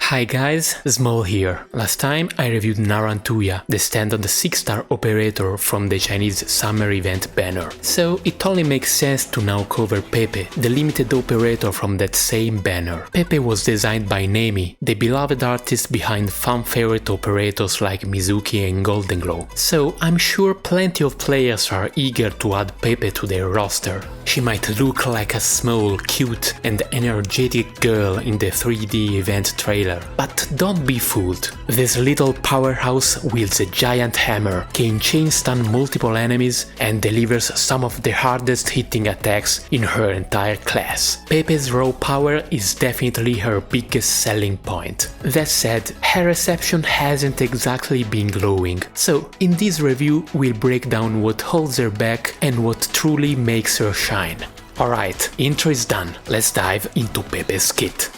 Hi guys, Small here. Last time I reviewed Narantuya, the standard 6-star operator from the Chinese summer event banner. So it only makes sense to now cover Pepe, the limited operator from that same banner. Pepe was designed by Nemi, the beloved artist behind fan favorite operators like Mizuki and Golden Glow. So I'm sure plenty of players are eager to add Pepe to their roster. She might look like a small, cute and energetic girl in the 3D event trailer. But don't be fooled. This little powerhouse wields a giant hammer, can chain stun multiple enemies and delivers some of the hardest hitting attacks in her entire class. Pepe's raw power is definitely her biggest selling point. That said, her reception hasn't exactly been glowing, so in this review we'll break down what holds her back and what truly makes her shine. Alright, intro is done, let's dive into Pepe's kit.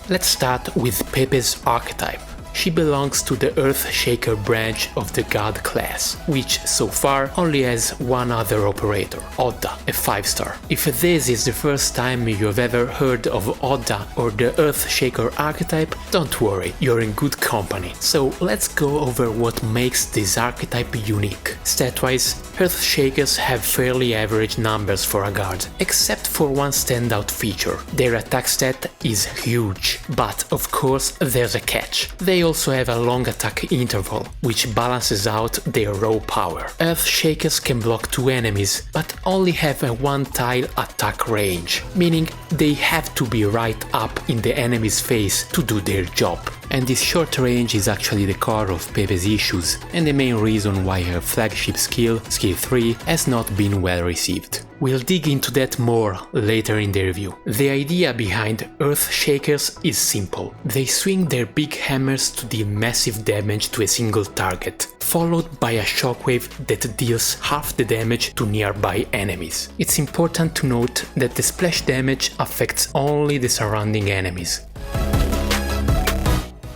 Let's start with Pepe's archetype. She belongs to the Earthshaker branch of the God class, which so far only has one other operator, Oda, a 5-star. If this is the first time you've ever heard of Oda or the Earthshaker archetype, don't worry, you're in good company. So let's go over what makes this archetype unique. Stat-wise, Earthshakers have fairly average numbers for a guard, except for one standout feature. Their attack stat is huge, but of course there's a catch. They also have a long attack interval, which balances out their raw power. Earthshakers can block 2 enemies, but only have a 1-tile attack range, meaning they have to be right up in the enemy's face to do their job. And this short range is actually the core of Pepe's issues, and the main reason why her flagship skill, Skill 3, has not been well received. We'll dig into that more later in the review. The idea behind Earthshakers is simple. They swing their big hammers to deal massive damage to a single target, followed by a shockwave that deals half the damage to nearby enemies. It's important to note that the splash damage affects only the surrounding enemies.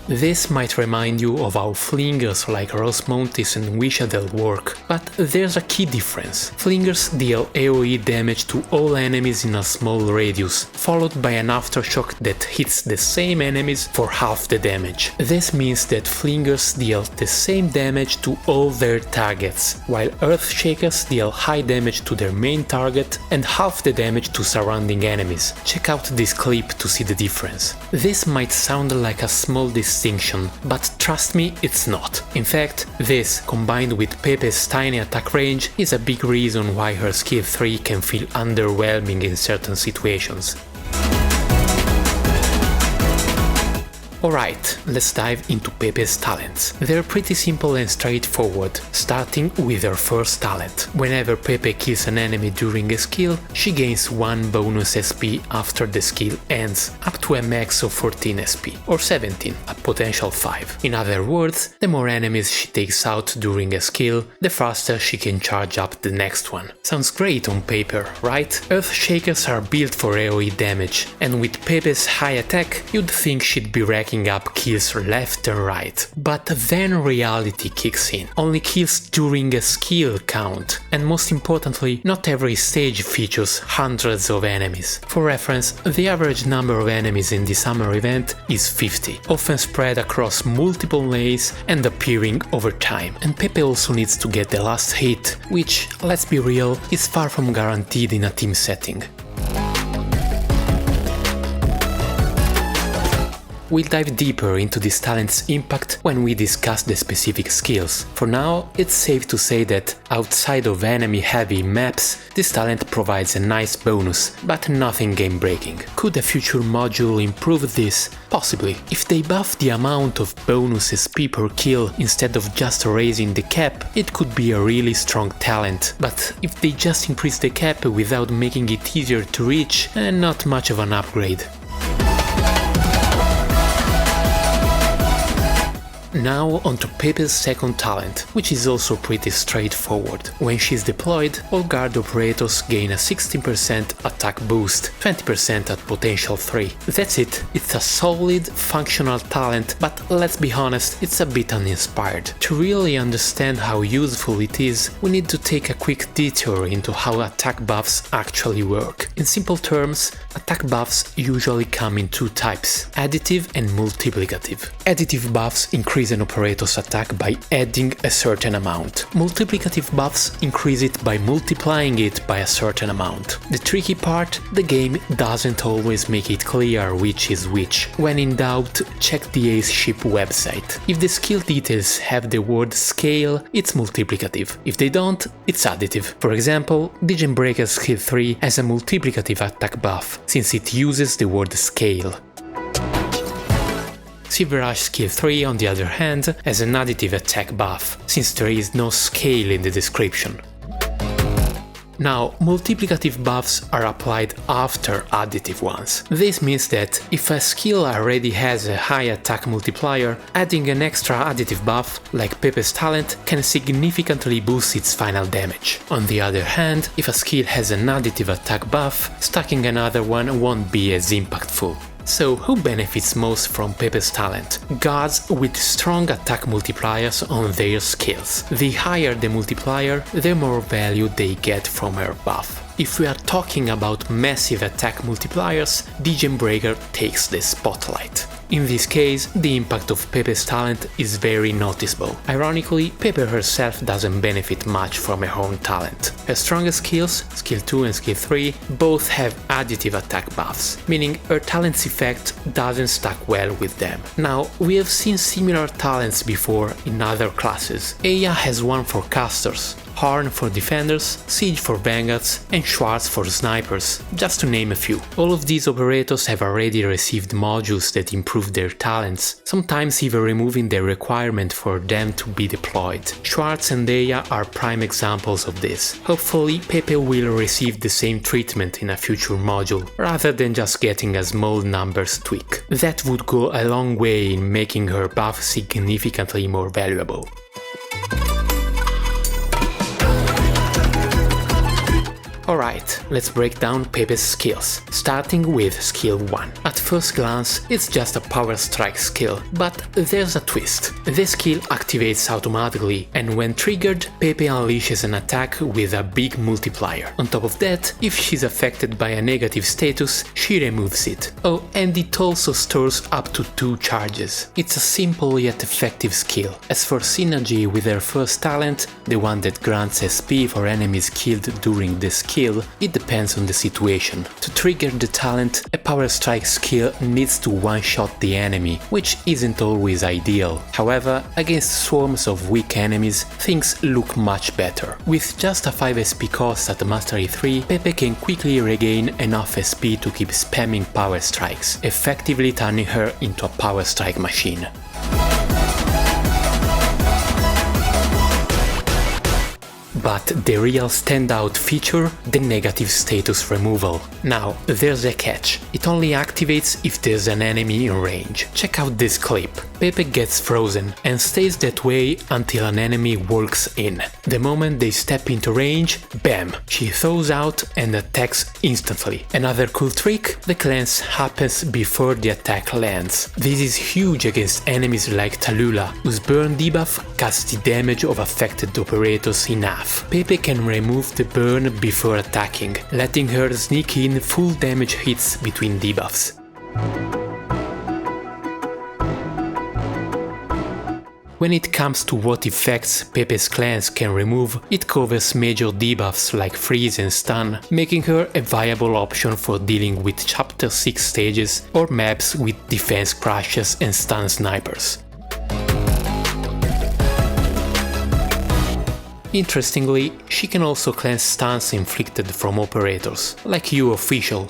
This might remind you of how flingers like Rosmontis and Wishadel work, but there's a key difference. Flingers deal AoE damage to all enemies in a small radius, followed by an aftershock that hits the same enemies for half the damage. This means that Flingers deal the same damage to all their targets, while Earthshakers deal high damage to their main target and half the damage to surrounding enemies. Check out this clip to see the difference. This might sound like a small distinction, but trust me, it's not. In fact, this, combined with Pepe's tiny attack range, is a big reason why her skill 3 can feel underwhelming in certain situations. Alright, let's dive into Pepe's talents. They're pretty simple and straightforward, starting with her first talent. Whenever Pepe kills an enemy during a skill, she gains 1 bonus SP after the skill ends, up to a max of 14 SP, or 17, a potential 5. In other words, the more enemies she takes out during a skill, the faster she can charge up the next one. Sounds great on paper, right? Earthshakers are built for AoE damage, and with Pepe's high attack, you'd think she'd be racking up kills left and right. But then reality kicks in. Only kills during a skill count, and most importantly, not every stage features hundreds of enemies. For reference, the average number of enemies in the summer event is 50, often spread across multiple lanes and appearing over time. And Pepe also needs to get the last hit, which, let's be real, is far from guaranteed in a team setting. We'll dive deeper into this talent's impact when we discuss the specific skills. For now, it's safe to say that, outside of enemy-heavy maps, this talent provides a nice bonus, but nothing game-breaking. Could a future module improve this? Possibly. If they buff the amount of bonus SP per kill instead of just raising the cap, it could be a really strong talent, but if they just increase the cap without making it easier to reach, not much of an upgrade. Now onto Pepe's second talent, which is also pretty straightforward. When she's deployed, all guard operators gain a 16% attack boost, 20% at potential 3. That's it, it's a solid, functional talent, but let's be honest, it's a bit uninspired. To really understand how useful it is, we need to take a quick detour into how attack buffs actually work. In simple terms, attack buffs usually come in two types, additive and multiplicative. Additive buffs increase an operator's attack by adding a certain amount. Multiplicative buffs increase it by multiplying it by a certain amount. The tricky part, the game doesn't always make it clear which is which. When in doubt, check the Ace Ship website. If the skill details have the word scale, it's multiplicative. If they don't, it's additive. For example, Degen Breaker's skill 3 has a multiplicative attack buff, since it uses the word scale. Silverrush skill 3, on the other hand, has an additive attack buff, since there is no scale in the description. Now, multiplicative buffs are applied after additive ones. This means that if a skill already has a high attack multiplier, adding an extra additive buff, like Pepe's talent, can significantly boost its final damage. On the other hand, if a skill has an additive attack buff, stacking another one won't be as impactful. So, who benefits most from Pepe's talent? Guards with strong attack multipliers on their skills. The higher the multiplier, the more value they get from her buff. If we are talking about massive attack multipliers, Degen Breaker takes the spotlight. In this case, the impact of Pepe's talent is very noticeable. Ironically, Pepe herself doesn't benefit much from her own talent. Her strongest skills, skill 2 and skill 3, both have additive attack buffs, meaning her talent's effect doesn't stack well with them. Now, we have seen similar talents before in other classes. Eya has one for casters, Horn for defenders, Siege for vanguards, and Schwartz for snipers, just to name a few. All of these operators have already received modules that improve their talents, sometimes even removing the requirement for them to be deployed. Schwartz and Eya are prime examples of this. Hopefully, Pepe will receive the same treatment in a future module, rather than just getting a small numbers tweak. That would go a long way in making her buff significantly more valuable. Alright, let's break down Pepe's skills, starting with skill 1. At first glance, it's just a power strike skill, but there's a twist. This skill activates automatically, and when triggered, Pepe unleashes an attack with a big multiplier. On top of that, if she's affected by a negative status, she removes it. Oh, and it also stores up to 2 charges. It's a simple yet effective skill. As for synergy with her first talent, the one that grants SP for enemies killed during the skill, it depends on the situation. To trigger the talent, a power strike skill needs to one-shot the enemy, which isn't always ideal. However, against swarms of weak enemies, things look much better. With just a 5 SP cost at Mastery 3, Pepe can quickly regain enough SP to keep spamming power strikes, effectively turning her into a power strike machine. But the real standout feature, the negative status removal. Now, there's a catch. It only activates if there's an enemy in range. Check out this clip. Pepe gets frozen and stays that way until an enemy walks in. The moment they step into range, bam, she throws out and attacks instantly. Another cool trick, the cleanse happens before the attack lands. This is huge against enemies like Tallulah, whose burn debuff cuts the damage of affected operators in half. Pepe can remove the burn before attacking, letting her sneak in full damage hits between debuffs. When it comes to what effects Pepe's cleanse can remove, it covers major debuffs like freeze and stun, making her a viable option for dealing with Chapter 6 stages or maps with defense crashes and stun snipers. Interestingly, she can also cleanse stuns inflicted from operators, like you official.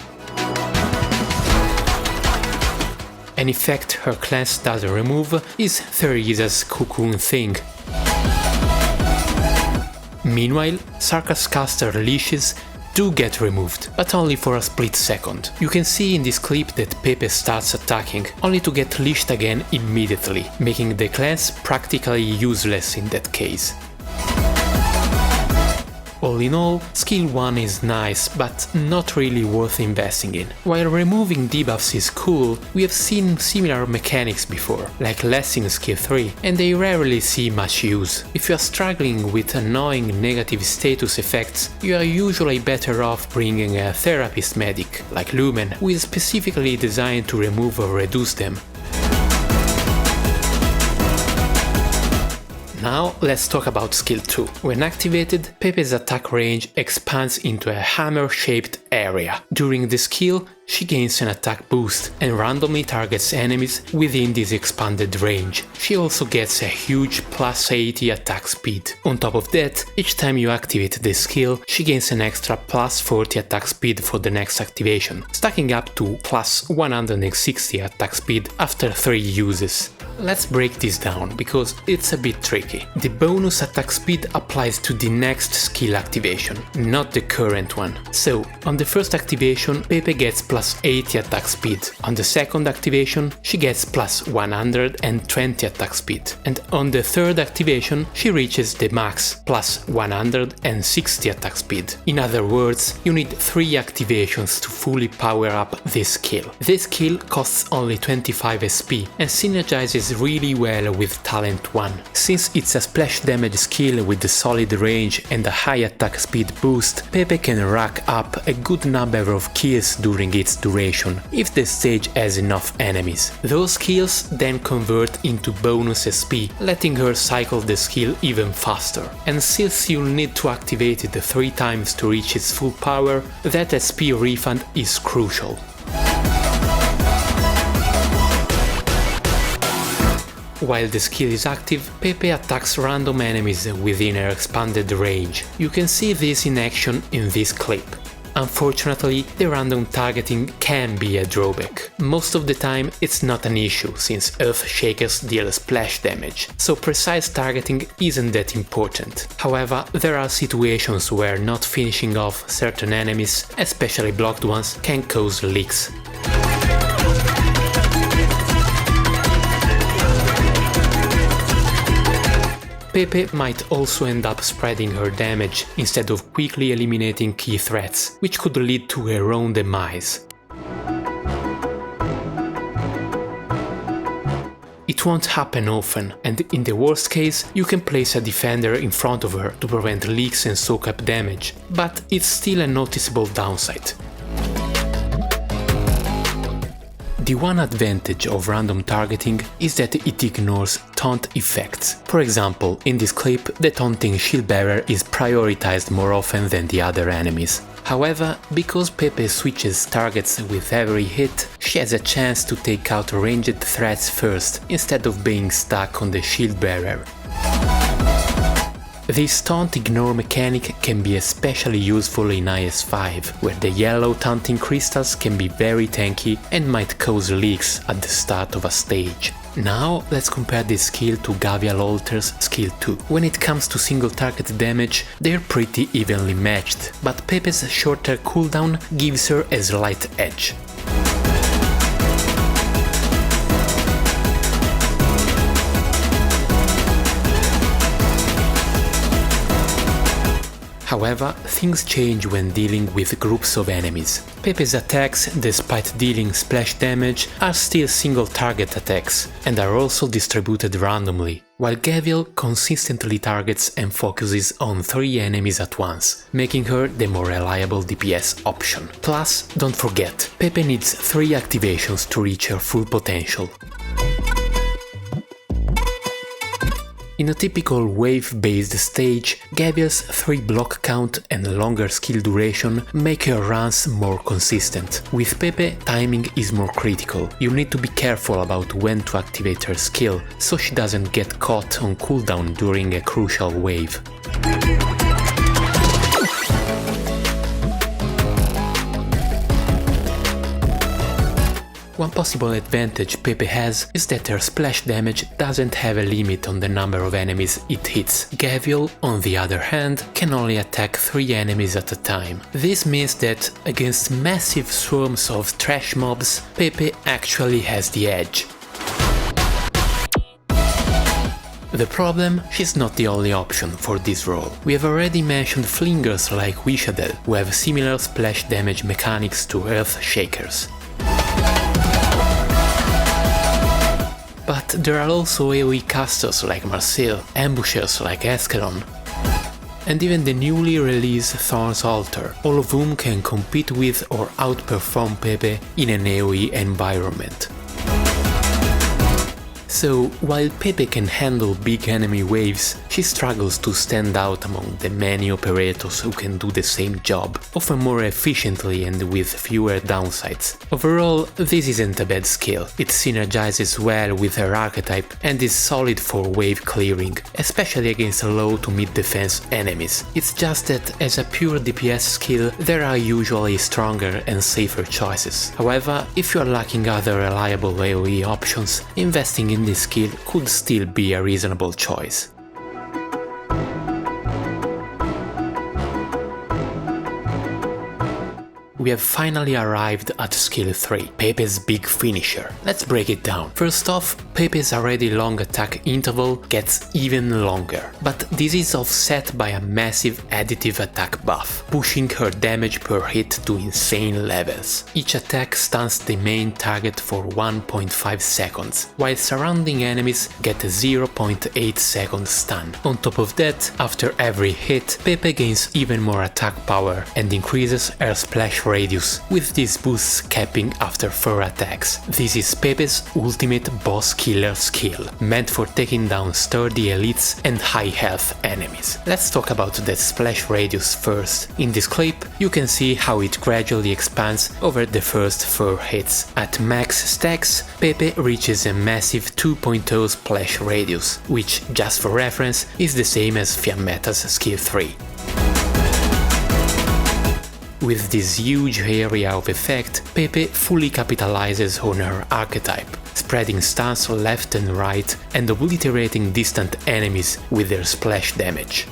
An effect her cleanse doesn't remove is Theresa's cocoon thing. Meanwhile, Sarkha's caster leashes do get removed, but only for a split second. You can see in this clip that Pepe starts attacking, only to get leashed again immediately, making the class practically useless in that case. All in all, skill 1 is nice, but not really worth investing in. While removing debuffs is cool, we have seen similar mechanics before, like less in skill 3, and they rarely see much use. If you are struggling with annoying negative status effects, you are usually better off bringing a therapist medic, like Lumen, who is specifically designed to remove or reduce them. Now let's talk about skill 2. When activated, Pepe's attack range expands into a hammer-shaped area. During the skill, she gains an attack boost and randomly targets enemies within this expanded range. She also gets a huge plus 80 attack speed. On top of that, each time you activate the skill, she gains an extra plus 40 attack speed for the next activation, stacking up to plus 160 attack speed after 3 uses. Let's break this down, because it's a bit tricky. The bonus attack speed applies to the next skill activation, not the current one. So, on the first activation, Pepe gets plus 80 attack speed. On the second activation, she gets plus 120 attack speed. And on the third activation, she reaches the max, plus 160 attack speed. In other words, you need 3 activations to fully power up this skill. This skill costs only 25 SP and synergizes really well with Talent 1. Since it's a splash damage skill with a solid range and a high attack speed boost, Pepe can rack up a good number of kills during its duration, if the stage has enough enemies. Those kills then convert into bonus SP, letting her cycle the skill even faster. And since you'll need to activate it 3 times to reach its full power, that SP refund is crucial. While the skill is active, Pepe attacks random enemies within her expanded range. You can see this in action in this clip. Unfortunately, the random targeting can be a drawback. Most of the time it's not an issue, since Earthshakers deal splash damage, so precise targeting isn't that important. However, there are situations where not finishing off certain enemies, especially blocked ones, can cause leaks. Pepe might also end up spreading her damage instead of quickly eliminating key threats, which could lead to her own demise. It won't happen often, and in the worst case, you can place a defender in front of her to prevent leaks and soak up damage, but it's still a noticeable downside. The one advantage of random targeting is that it ignores taunt effects. For example, in this clip, the taunting shield bearer is prioritized more often than the other enemies. However, because Pepe switches targets with every hit, she has a chance to take out ranged threats first, instead of being stuck on the shield bearer. This taunt ignore mechanic can be especially useful in IS-5, where the yellow taunting crystals can be very tanky and might cause leaks at the start of a stage. Now let's compare this skill to Gavial Alter's skill 2. When it comes to single target damage, they're pretty evenly matched, but Pepe's shorter cooldown gives her a slight edge. However, things change when dealing with groups of enemies. Pepe's attacks, despite dealing splash damage, are still single target attacks and are also distributed randomly, while Gavial consistently targets and focuses on 3 enemies at once, making her the more reliable DPS option. Plus, don't forget, Pepe needs 3 activations to reach her full potential. In a typical wave-based stage, Gavial's 3 block count and longer skill duration make her runs more consistent. With Pepe, timing is more critical. You need to be careful about when to activate her skill, so she doesn't get caught on cooldown during a crucial wave. One possible advantage Pepe has is that her splash damage doesn't have a limit on the number of enemies it hits. Gavial, on the other hand, can only attack 3 enemies at a time. This means that against massive swarms of trash mobs, Pepe actually has the edge. The problem, she's not the only option for this role. We have already mentioned flingers like Wishadel, who have similar splash damage mechanics to Earth Shakers. But there are also AoE casters like Marcel, ambushers like Eskelon, and even the newly released Thorn's Altar, all of whom can compete with or outperform Pepe in an AoE environment. So, while Pepe can handle big enemy waves, she struggles to stand out among the many operators who can do the same job, often more efficiently and with fewer downsides. Overall, this isn't a bad skill. It synergizes well with her archetype and is solid for wave clearing, especially against low to mid defense enemies. It's just that as a pure DPS skill, there are usually stronger and safer choices. However, if you are lacking other reliable AoE options, investing in this skill could still be a reasonable choice. We have finally arrived at skill 3, Pepe's big finisher. Let's break it down. First off, Pepe's already long attack interval gets even longer, but this is offset by a massive additive attack buff, pushing her damage per hit to insane levels. Each attack stuns the main target for 1.5 seconds, while surrounding enemies get a 0.8 second stun. On top of that, after every hit, Pepe gains even more attack power and increases her splash radius, with these boosts capping after 4 attacks. This is Pepe's ultimate boss killer skill, meant for taking down sturdy elites and high health enemies. Let's talk about the splash radius first. In this clip, you can see how it gradually expands over the first 4 hits. At max stacks, Pepe reaches a massive 2.0 splash radius, which, just for reference, is the same as Fiammetta's skill 3. With this huge area of effect, Pepe fully capitalizes on her archetype, spreading stuns left and right and obliterating distant enemies with their splash damage.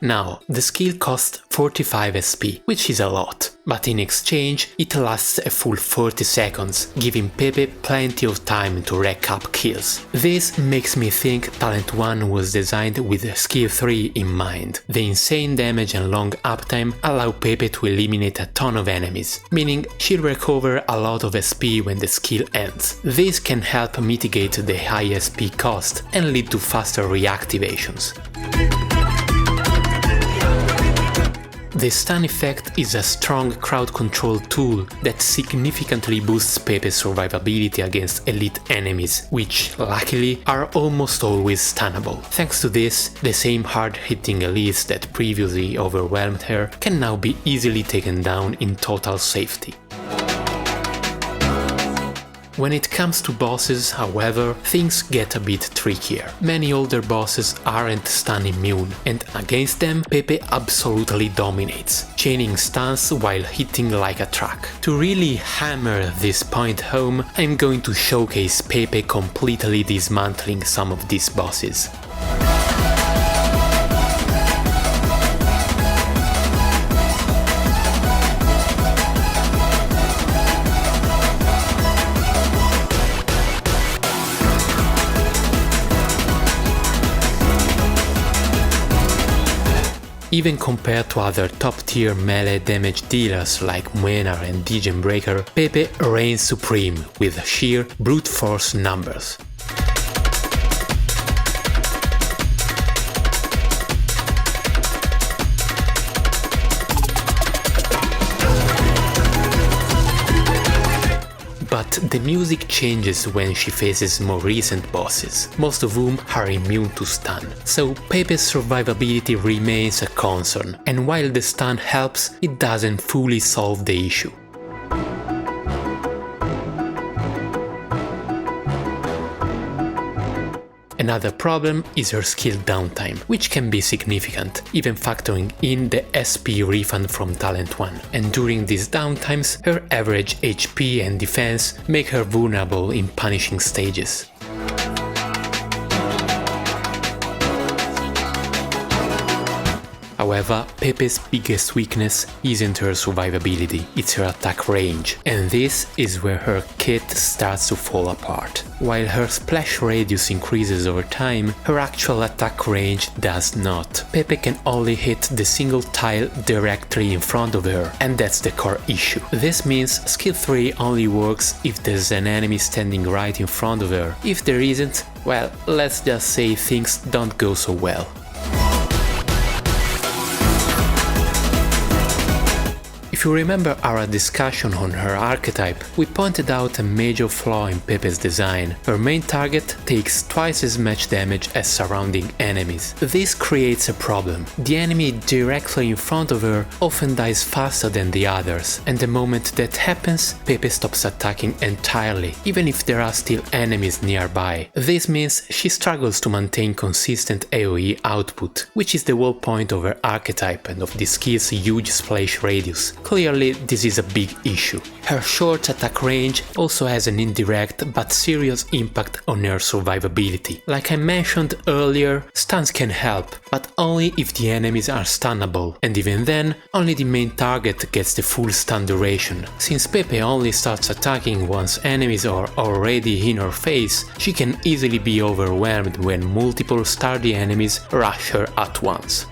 Now, the skill costs 45 SP, which is a lot, but in exchange it lasts a full 40 seconds, giving Pepe plenty of time to rack up kills. This makes me think Talent 1 was designed with skill 3 in mind. The insane damage and long uptime allow Pepe to eliminate a ton of enemies, meaning she'll recover a lot of SP when the skill ends. This can help mitigate the high SP cost and lead to faster reactivations. The stun effect is a strong crowd control tool that significantly boosts Pepe's survivability against elite enemies, which, luckily, are almost always stunnable. Thanks to this, the same hard-hitting elites that previously overwhelmed her can now be easily taken down in total safety. When it comes to bosses, however, things get a bit trickier. Many older bosses aren't stun immune, and against them Pepe absolutely dominates, chaining stuns while hitting like a truck. To really hammer this point home, I'm going to showcase Pepe completely dismantling some of these bosses. Even compared to other top-tier melee damage dealers like Muenar and Degen Breaker, Pepe reigns supreme with sheer brute force numbers. But the music changes when she faces more recent bosses, most of whom are immune to stun. So Pepe's survivability remains a concern, and while the stun helps, it doesn't fully solve the issue. Another problem is her skill downtime, which can be significant, even factoring in the SP refund from Talent 1. And during these downtimes, her average HP and defense make her vulnerable in punishing stages. However, Pepe's biggest weakness isn't her survivability, it's her attack range, and this is where her kit starts to fall apart. While her splash radius increases over time, her actual attack range does not. Pepe can only hit the single tile directly in front of her, and that's the core issue. This means skill 3 only works if there's an enemy standing right in front of her. If there isn't, well, let's just say things don't go so well. If you remember our discussion on her archetype, we pointed out a major flaw in Pepe's design. Her main target takes twice as much damage as surrounding enemies. This creates a problem. The enemy directly in front of her often dies faster than the others, and the moment that happens, Pepe stops attacking entirely, even if there are still enemies nearby. This means she struggles to maintain consistent AoE output, which is the whole point of her archetype and of the skill's huge splash radius. Clearly, this is a big issue. Her short attack range also has an indirect but serious impact on her survivability. Like I mentioned earlier, stuns can help, but only if the enemies are stunnable, and even then, only the main target gets the full stun duration. Since Pepe only starts attacking once enemies are already in her face, she can easily be overwhelmed when multiple sturdy enemies rush her at once.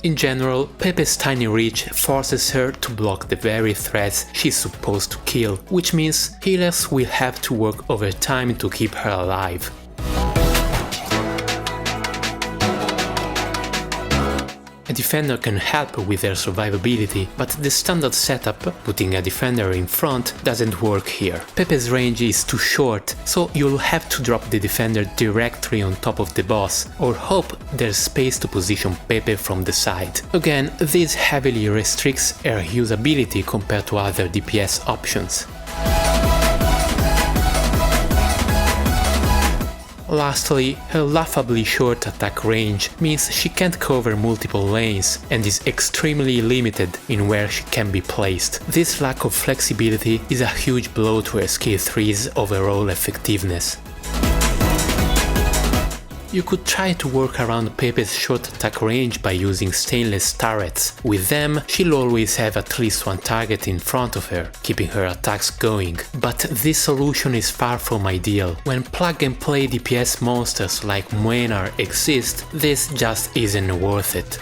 In general, Pepe's tiny reach forces her to block the very threats she's supposed to kill, which means healers will have to work overtime to keep her alive. A defender can help with their survivability, but the standard setup, putting a defender in front, doesn't work here. Pepe's range is too short, so you'll have to drop the defender directly on top of the boss, or hope there's space to position Pepe from the side. Again, this heavily restricts her usability compared to other DPS options. Lastly, her laughably short attack range means she can't cover multiple lanes and is extremely limited in where she can be placed. This lack of flexibility is a huge blow to her skill 3's overall effectiveness. You could try to work around Pepe's short attack range by using stainless turrets. With them, she'll always have at least one target in front of her, keeping her attacks going. But this solution is far from ideal. When plug-and-play DPS monsters like Muenar exist, this just isn't worth it.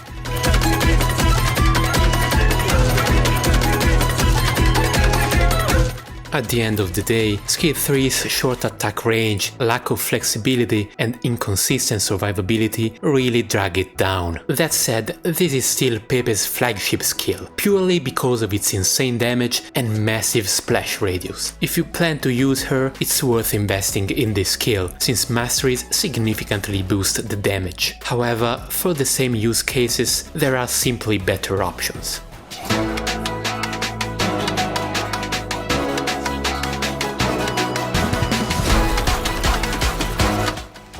At the end of the day, skill 3's short attack range, lack of flexibility and inconsistent survivability really drag it down. That said, this is still Pepe's flagship skill, purely because of its insane damage and massive splash radius. If you plan to use her, it's worth investing in this skill, since masteries significantly boost the damage. However, for the same use cases, there are simply better options.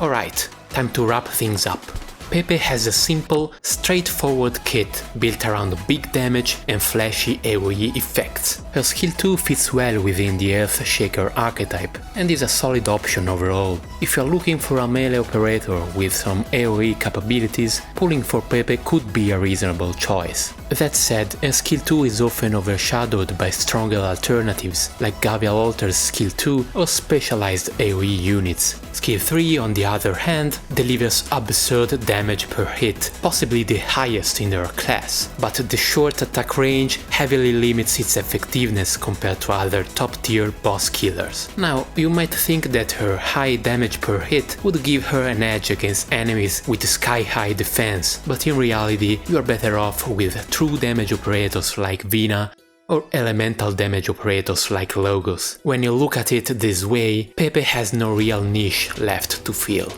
Alright, time to wrap things up. Pepe has a simple, straightforward kit built around big damage and flashy AoE effects. Her skill 2 fits well within the Earthshaker archetype and is a solid option overall. If you're looking for a melee operator with some AoE capabilities, pulling for Pepe could be a reasonable choice. That said, her skill 2 is often overshadowed by stronger alternatives like Gavial Alter's skill 2 or specialized AoE units. Skill 3, on the other hand, delivers absurd damage per hit, possibly the highest in her class, but the short attack range heavily limits its effectiveness compared to other top-tier boss killers. Now, you might think that her high damage per hit would give her an edge against enemies with sky-high defense, but in reality, you are better off with true damage operators like Vina or elemental damage operators like Logos. When you look at it this way, Pepe has no real niche left to fill.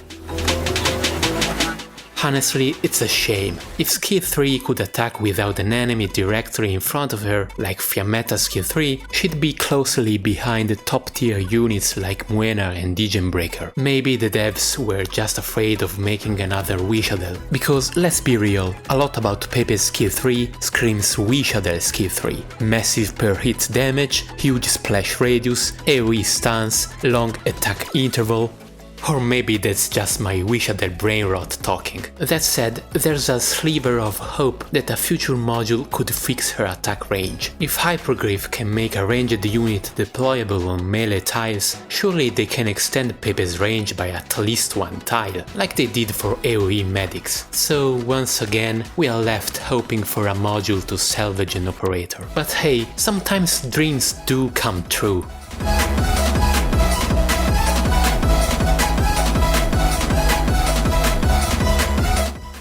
Honestly, it's a shame. If skill 3 could attack without an enemy directly in front of her, like Fiammetta skill 3, she'd be closely behind the top tier units like Muena and Breaker. Maybe the devs were just afraid of making another Wishadel, because let's be real, a lot about Pepe's skill 3 screams Wishadel skill 3. Massive per hit damage, huge splash radius, AoE stance, long attack interval. Or maybe that's just my Wishadel brain rot talking. That said, there's a sliver of hope that a future module could fix her attack range. If Hyperglyph can make a ranged unit deployable on melee tiles, surely they can extend Pepe's range by at least one tile, like they did for AoE medics. So once again, we are left hoping for a module to salvage an operator. But hey, sometimes dreams do come true.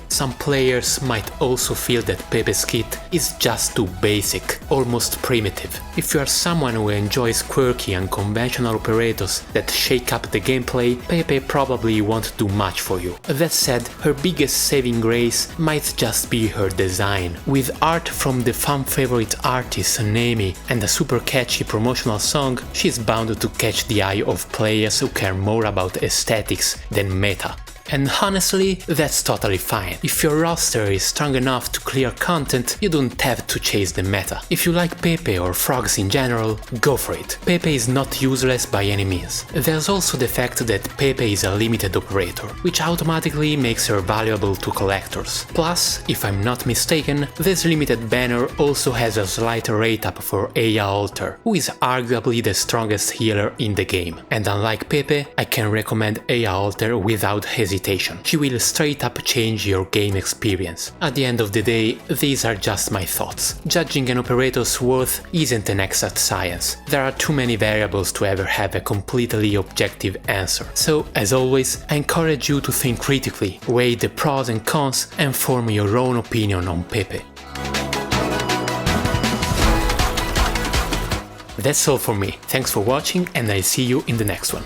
Some players might also feel that Pepe's kit is just too basic, almost primitive. If you are someone who enjoys quirky and unconventional operators that shake up the gameplay, Pepe probably won't do much for you. That said, her biggest saving grace might just be her design. With art from the fan favorite artist Nemi and a super catchy promotional song, she's bound to catch the eye of players who care more about aesthetics than meta. And honestly, that's totally fine. If your roster is strong enough to clear content, you don't have to chase the meta. If you like Pepe or frogs in general, go for it. Pepe is not useless by any means. There's also the fact that Pepe is a limited operator, which automatically makes her valuable to collectors. Plus, if I'm not mistaken, this limited banner also has a slight rate up for Aya Alter, who is arguably the strongest healer in the game. And unlike Pepe, I can recommend Aya Alter without hesitation. She will straight up change your game experience. At the end of the day, these are just my thoughts. Judging an operator's worth isn't an exact science. There are too many variables to ever have a completely objective answer. So, as always, I encourage you to think critically, weigh the pros and cons, and form your own opinion on Pepe. That's all for me. Thanks for watching, and I'll see you in the next one.